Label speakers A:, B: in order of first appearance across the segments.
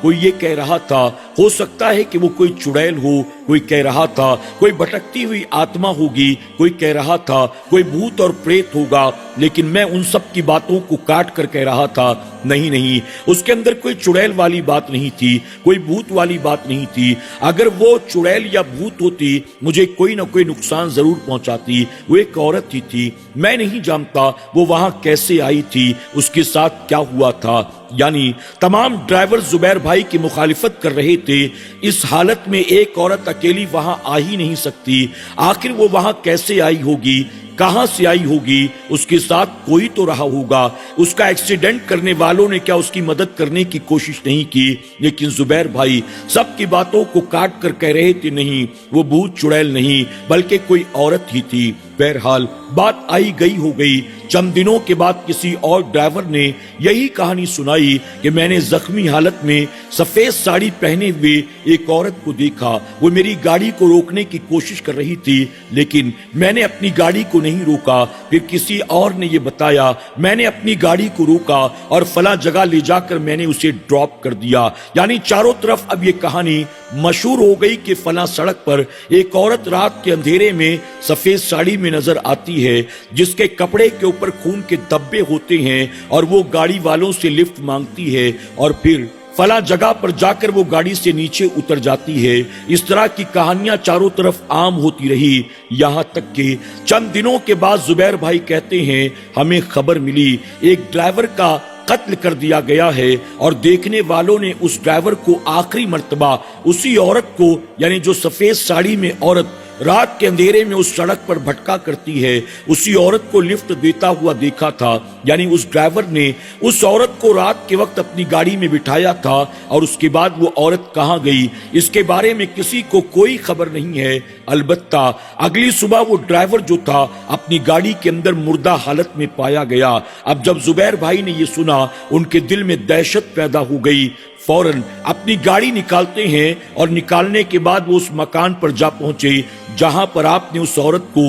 A: کوئی یہ کہہ رہا تھا ہو سکتا ہے کہ وہ کوئی چڑیل ہو، کوئی کہہ رہا تھا کوئی بھٹکتی ہوئی آتما ہوگی، کوئی کہہ رہا تھا کوئی بھوت اور پریت ہوگا، لیکن میں ان سب کی باتوں کو کاٹ کر کہہ رہا تھا نہیں نہیں، اس کے اندر کوئی چڑیل والی بات نہیں تھی، کوئی بھوت والی بات نہیں تھی۔ اگر وہ چڑیل یا بھوت ہوتی مجھے کوئی نہ کوئی نقصان ضرور پہنچاتی، وہ ایک عورت ہی تھی، میں نہیں جانتا وہ وہاں کیسے آئی تھی، اس کے ساتھ کیا ہوا تھا۔ یعنی تمام ڈرائیور زبیر بھائی کی مخالفت کر رہے تھے، اس حالت میں ایک عورت اکیلی وہاں آ ہی نہیں سکتی، آخر وہ وہاں کیسے آئی ہوگی، کہاں سے آئی ہوگی، اس کے ساتھ کوئی تو رہا ہوگا، اس کا ایکسیڈنٹ کرنے والوں نے کیا اس کی مدد کرنے کی کوشش نہیں کی؟ لیکن زبیر بھائی سب کی باتوں کو کاٹ کر کہہ رہے تھے نہیں، وہ بھوت چڑیل نہیں بلکہ کوئی عورت ہی تھی۔ بہرحال بات آئی گئی ہو گئی۔ چند دنوں کے بعد کسی اور ڈرائیور نے یہی کہانی سنائی کہ میں نے زخمی حالت میں سفید ساڑی پہنے ہوئے ایک عورت کو دیکھا، وہ میری گاڑی کو روکنے کی کوشش کر رہی تھی لیکن میں نے اپنی گاڑی کو نہیں روکا۔ پھر کسی اور نے یہ بتایا، میں نے اپنی گاڑی کو روکا اور فلاں جگہ لے جا کر میں نے اسے ڈراپ کر دیا۔ یعنی چاروں طرف اب یہ کہانی مشہور ہو گئی کہ فلاں سڑک پر ایک عورت رات کے اندھیرے میں سفید ساڑی میں نظر آتی ہے، جس کے کپڑے کے اوپر خون کے دھبے ہوتے ہیں، اور وہ گاڑی والوں سے لفٹ مانگتی ہے اور پھر فلاں جگہ پر جا کر وہ گاڑی سے نیچے اتر جاتی ہے۔ اس طرح کی کہانیاں چاروں طرف عام ہوتی رہی، یہاں تک کہ چند دنوں کے بعد زبیر بھائی کہتے ہیں ہمیں خبر ملی ایک ڈرائیور کا قتل کر دیا گیا ہے، اور دیکھنے والوں نے اس ڈرائیور کو آخری مرتبہ اسی عورت کو، یعنی جو سفید ساڑی میں عورت رات کے اندھیرے میں اس سڑک پر بھٹکا کرتی ہے، اسی عورت کو لفٹ دیتا ہوا دیکھا تھا۔ یعنی اس ڈرائیور نے اس عورت کو رات کے وقت اپنی گاڑی میں بٹھایا تھا، اور اس کے بعد وہ عورت کہاں گئی اس کے بارے میں کسی کو کوئی خبر نہیں ہے۔ البتہ اگلی صبح وہ ڈرائیور جو تھا اپنی گاڑی کے اندر مردہ حالت میں پایا گیا۔ اب جب زبیر بھائی نے یہ سنا، ان کے دل میں دہشت پیدا ہو گئی۔ فوراً اپنی گاڑی نکالتے ہیں اور نکالنے کے بعد وہ اس مکان پر جا پہنچے جہاں پر آپ نے اس عورت کو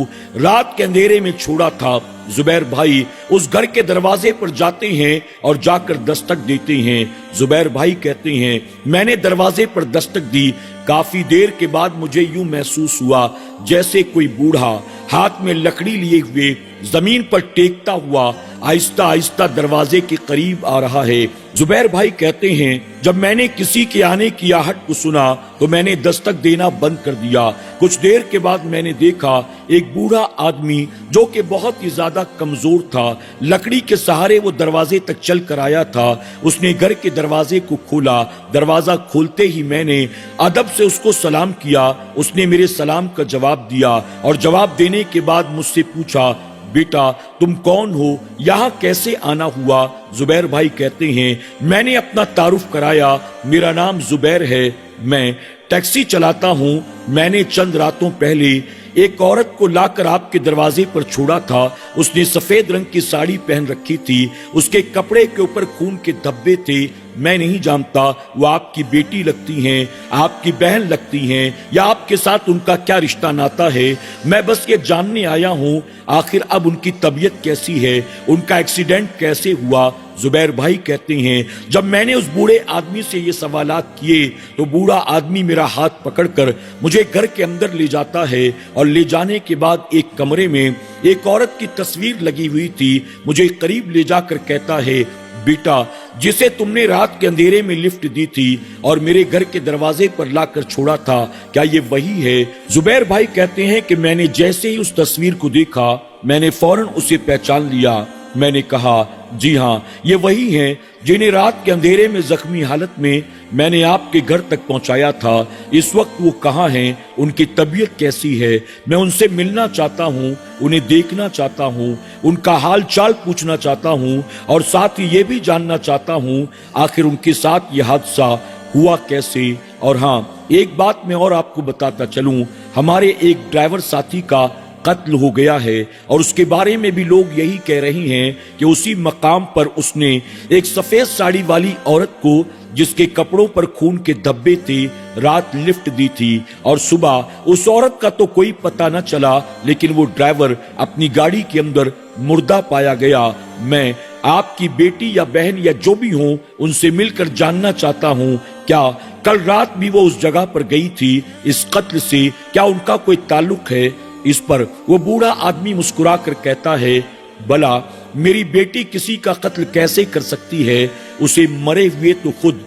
A: رات کے اندھیرے میں چھوڑا تھا۔ زبیر بھائی اس گھر کے دروازے پر جاتے ہیں اور جا کر دستک دیتے ہیں۔ زبیر بھائی کہتے ہیں میں نے دروازے پر دستک دی، کافی دیر کے بعد مجھے یوں محسوس ہوا جیسے کوئی بوڑھا ہاتھ میں لکڑی لیے ہوئے زمین پر ٹیکتا ہوا آہستہ آہستہ دروازے کے قریب آ رہا ہے۔ زبیر بھائی کہتے ہیں جب میں نے کسی کے آنے کی آہٹ کو سنا تو میں نے دستک دینا بند کر دیا۔ کچھ دیر کے بعد میں نے دیکھا ایک بوڑھا آدمی جو کہ بہت ہی زیادہ کمزور تھا، لکڑی کے سہارے وہ دروازے تک چل کر آیا تھا۔ اس نے گھر کے دروازے کو کھولا، دروازہ کھولتے ہی میں نے ادب سے اس کو سلام کیا۔ اس نے میرے سلام کا جواب دیا اور جواب دینے کے بعد مجھ سے پوچھا بیٹا تم کون ہو، یہاں کیسے آنا ہوا؟ زبیر بھائی کہتے ہیں میں نے اپنا تعارف کرایا، میرا نام زبیر ہے، میں ٹیکسی چلاتا ہوں۔ میں نے چند راتوں پہلے ایک عورت کو لا کر آپ کے دروازے پر چھوڑا تھا، اس نے سفید رنگ کی ساڑی پہن رکھی تھی، اس کے کپڑے کے اوپر خون کے دھبے تھے۔ میں نہیں جانتا وہ آپ کی بیٹی لگتی ہیں، آپ کی بہن لگتی ہیں، یا آپ کے ساتھ ان کا کیا رشتہ ناتا ہے، میں بس یہ جاننے آیا ہوں آخر اب ان کی طبیعت کیسی ہے، ان کا ایکسیڈنٹ کیسے ہوا؟ زبیر بھائی کہتے ہیں جب میں نے اس بوڑھے آدمی سے یہ سوالات کیے تو بوڑھا آدمی میرا ہاتھ پکڑ کر مجھے گھر کے اندر لے جاتا ہے، اور لے جانے کے بعد ایک کمرے میں ایک عورت کی تصویر لگی ہوئی تھی، مجھے قریب لے جا کر کہتا ہے بیٹا جسے تم نے رات کے اندھیرے میں لفٹ دی تھی اور میرے گھر کے دروازے پر لا کر چھوڑا تھا، کیا یہ وہی ہے؟ زبیر بھائی کہتے ہیں کہ میں نے جیسے ہی اس تصویر کو دیکھا میں نے فوراً اسے پہچان لیا۔ میں نے کہا جی ہاں یہ وہی ہیں جنہیں رات کے اندھیرے میں زخمی حالت میں نے آپ کے گھر تک پہنچایا تھا۔ اس وقت وہ کہاں ہیں، ان کی طبیعت کیسی ہے؟ میں ان سے ملنا چاہتا ہوں، انہیں دیکھنا چاہتا ہوں، ان کا حال چال پوچھنا چاہتا ہوں، اور ساتھ ہی یہ بھی جاننا چاہتا ہوں آخر ان کے ساتھ یہ حادثہ ہوا کیسے۔ اور ہاں ایک بات میں اور آپ کو بتاتا چلوں، ہمارے ایک ڈرائیور ساتھی کا قتل ہو گیا ہے، اور اس کے بارے میں بھی لوگ یہی کہہ رہے ہیں کہ اسی مقام پر اس نے ایک سفید ساڑی والی عورت کو جس کے کپڑوں پر خون کے دھبے تھے رات لفٹ دی تھی، اور صبح اس عورت کا تو کوئی پتہ نہ چلا لیکن وہ ڈرائیور اپنی گاڑی کے اندر مردہ پایا گیا۔ میں آپ کی بیٹی یا بہن یا جو بھی ہوں ان سے مل کر جاننا چاہتا ہوں کیا کل رات بھی وہ اس جگہ پر گئی تھی؟ اس قتل سے کیا ان کا کوئی تعلق ہے؟ اس پر وہ بوڑھا آدمی مسکرا کر کہتا ہے، بلا میری بیٹی کسی کا قتل کیسے کر سکتی ہے؟ اسے مرے ہوئے تو خود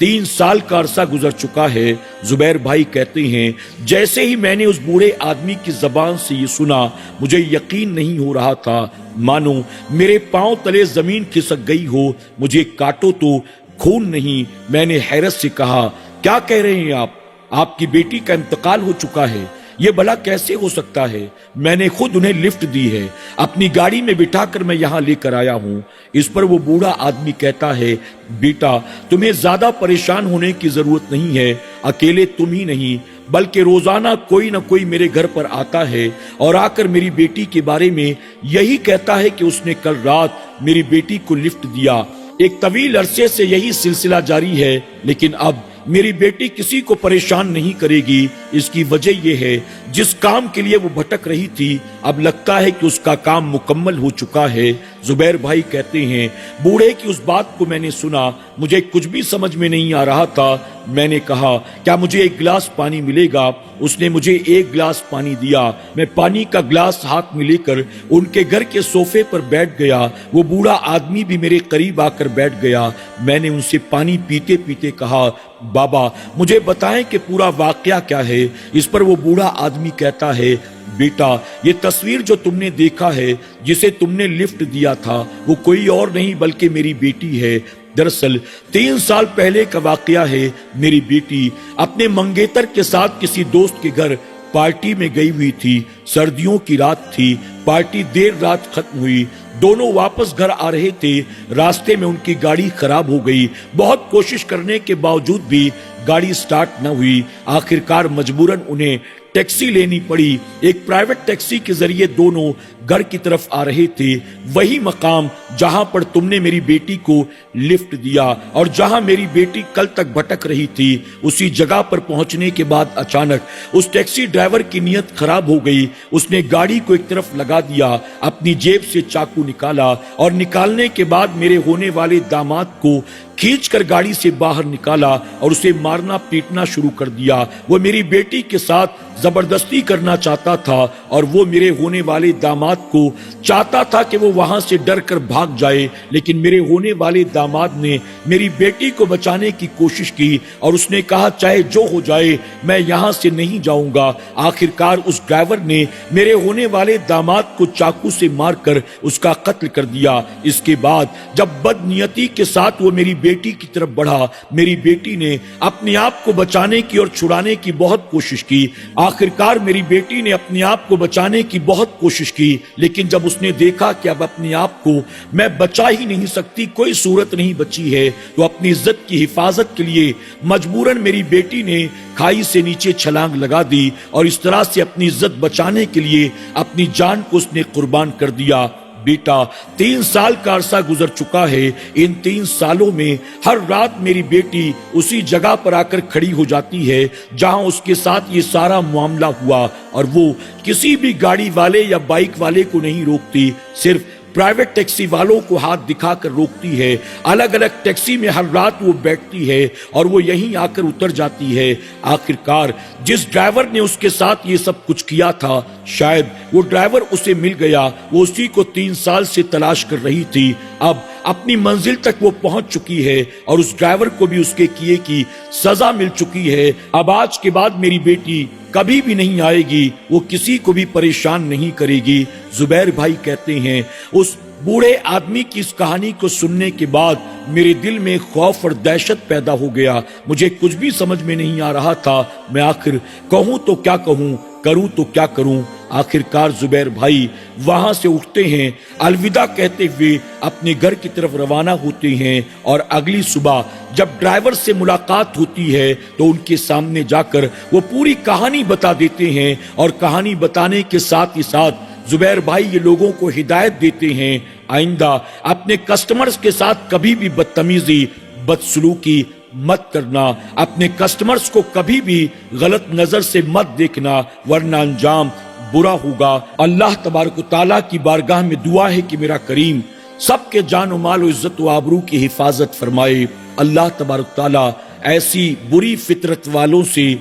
A: 3 سال کا عرصہ گزر چکا ہے۔ زبیر بھائی کہتے ہیں، جیسے ہی میں نے اس بوڑھے آدمی کی زبان سے یہ سنا، مجھے یقین نہیں ہو رہا تھا، مانو میرے پاؤں تلے زمین کھسک گئی ہو۔ مجھے کاٹو تو خون نہیں۔ میں نے حیرت سے کہا، کیا کہہ رہے ہیں آپ کی بیٹی کا انتقال ہو چکا ہے؟ یہ بھلا کیسے ہو سکتا ہے؟ میں نے خود انہیں لفٹ دی ہے، اپنی گاڑی میں بٹھا کر میں یہاں لے کر آیا ہوں۔ اس پر وہ بوڑھا آدمی کہتا ہے، بیٹا تمہیں زیادہ پریشان ہونے کی ضرورت نہیں ہے، اکیلے تم ہی نہیں بلکہ روزانہ کوئی نہ کوئی میرے گھر پر آتا ہے اور آ کر میری بیٹی کے بارے میں یہی کہتا ہے کہ اس نے کل رات میری بیٹی کو لفٹ دیا۔ ایک طویل عرصے سے یہی سلسلہ جاری ہے، لیکن اب میری بیٹی کسی کو پریشان نہیں کرے گی۔ اس کی وجہ یہ ہے، جس کام کے لیے وہ بھٹک رہی تھی اب لگتا ہے کہ اس کا کام مکمل ہو چکا ہے۔ زبیر بھائی کہتے ہیں، بوڑھے کی اس بات کو میں نے سنا، مجھے کچھ بھی سمجھ میں نہیں آ رہا تھا۔ میں نے کہا، کیا مجھے ایک گلاس پانی ملے گا؟ اس نے مجھے ایک گلاس پانی دیا۔ میں پانی کا گلاس ہاتھ میں لے کر ان کے گھر کے صوفے پر بیٹھ گیا۔ وہ بوڑھا آدمی بھی میرے قریب آ کر بیٹھ گیا۔ میں نے ان سے پانی پیتے پیتے کہا، بابا مجھے بتائیں کہ پورا واقعہ کیا ہے؟ اس پر وہ بوڑھا آدمی کہتا ہے، بیٹا یہ تصویر جو تم نے دیکھا ہے، جسے تم نے لفٹ دیا تھا، وہ کوئی اور نہیں بلکہ میری بیٹی ہے۔ دراصل 3 سال پہلے کا واقعہ ہے۔ میری بیٹی اپنے منگیتر کے ساتھ کسی دوست کے گھر پارٹی میں گئی ہوئی تھی۔ سردیوں کی رات تھی، پارٹی دیر رات ختم ہوئی، دونوں واپس گھر آ رہے تھے۔ راستے میں ان کی گاڑی خراب ہو گئی، بہت کوشش کرنے کے باوجود بھی گاڑی سٹارٹ نہ ہوئی۔ آخرکار مجبوراً انہیں ٹیکسی لینی پڑی۔ ایک پرائیویٹ ٹیکسی کے ذریعے دونوں گھر کی طرف آ رہے تھے، وہی مقام جہاں پر تم نے میری بیٹی کو لفٹ دیا اور جہاں میری بیٹی کل تک بھٹک رہی تھی۔ اسی جگہ پر پہنچنے کے بعد اچانک اس ٹیکسی ڈرائیور کی نیت خراب ہو گئی۔ اس نے گاڑی کو ایک طرف لگا دیا، اپنی جیب سے چاقو نکالا اور نکالنے کے بعد میرے ہونے والے داماد کو کھینچ کر گاڑی سے باہر نکالا اور اسے مارنا پیٹنا شروع کر دیا۔ وہ میری بیٹی کے ساتھ زبردستی کرنا چاہتا تھا اور وہ میرے ہونے والے داماد کو چاہتا تھا کہ وہ وہاں سے ڈر کر بھاگ جائے، لیکن میرے ہونے والے داماد نے میری بیٹی کو بچانے کی کوشش کی اور اس نے کہا، چاہے جو ہو جائے میں یہاں سے نہیں جاؤں گا۔ آخرکار اس ڈرائیور نے میرے ہونے والے داماد کو چاقو سے مار کر اس کا قتل کر دیا۔ اس کے بعد جب بد نیتی کے ساتھ وہ میری بیٹی کی طرف بڑھا، میری بیٹی نے اپنے آپ کو بچانے کی اور چھڑانے کی بہت کوشش کی۔ آخرکار میری بیٹی نے اپنے آپ کو بچانے کی بہت کوشش کی، لیکن جب اس نے دیکھا کہ اب اپنے آپ کو میں بچا ہی نہیں سکتی، کوئی صورت نہیں بچی ہے، تو اپنی عزت کی حفاظت کے لیے مجبوراً میری بیٹی نے کھائی سے نیچے چھلانگ لگا دی اور اس طرح سے اپنی عزت بچانے کے لیے اپنی جان کو اس نے قربان کر دیا۔ بیٹا 3 سال کا عرصہ گزر چکا ہے۔ ان 3 سالوں میں ہر رات میری بیٹی اسی جگہ پر آ کر کھڑی ہو جاتی ہے جہاں اس کے ساتھ یہ سارا معاملہ ہوا، اور وہ کسی بھی گاڑی والے یا بائک والے کو نہیں روکتی، صرف پرائیویٹ ٹیکسی والوں کو ہاتھ دکھا کر روکتی ہے۔ الگ الگ ٹیکسی میں ہر رات وہ بیٹھتی ہے اور وہ یہیں آ کر اتر جاتی ہے۔ آخرکار جس ڈرائیور نے اس کے ساتھ یہ سب کچھ کیا تھا، شاید وہ ڈرائیور اسے مل گیا۔ وہ اسی کو 3 سال سے تلاش کر رہی تھی۔ اب اپنی منزل تک وہ پہنچ چکی ہے اور اس ڈرائیور کو بھی اس کے کیے کی سزا مل چکی ہے۔ اب آج کے بعد میری بیٹی کبھی بھی نہیں آئے گی، وہ کسی کو بھی پریشان نہیں کرے گی۔ زبیر بھائی کہتے ہیں، اس بوڑھے آدمی کی اس کہانی کو سننے کے بعد میرے دل میں خوف اور دہشت پیدا ہو گیا۔ مجھے کچھ بھی سمجھ میں نہیں آ رہا تھا، میں آخر کہوں تو کیا کہوں، کروں تو کیا کروں۔ آخرکار زبیر بھائی وہاں سے اٹھتے ہیں، الوداع کہتے ہوئے اپنے گھر کی طرف روانہ ہوتے ہیں، اور اگلی صبح جب ڈرائیور سے ملاقات ہوتی ہے تو ان کے سامنے جا کر وہ پوری کہانی بتا دیتے ہیں، اور کہانی بتانے کے ساتھ ہی ساتھ زبیر بھائی یہ لوگوں کو ہدایت دیتے ہیں، آئندہ اپنے کسٹمرز کے ساتھ کبھی بھی بدتمیزی، بدسلوکی مت کرنا، اپنے کسٹمرز کو کبھی بھی غلط نظر سے مت دیکھنا، ورنہ انجام برا ہوگا۔ اللہ تبارک و تعالیٰ کی بارگاہ میں دعا ہے کہ میرا کریم سب کے جان و مال و عزت و آبرو کی حفاظت فرمائے۔ اللہ تبارک و تعالیٰ ایسی بری فطرت والوں سے،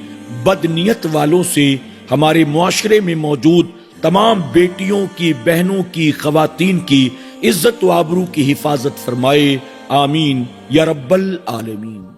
A: بدنیت والوں سے ہمارے معاشرے میں موجود تمام بیٹیوں کی، بہنوں کی، خواتین کی عزت و آبرو کی حفاظت فرمائے، آمین یا رب العالمین۔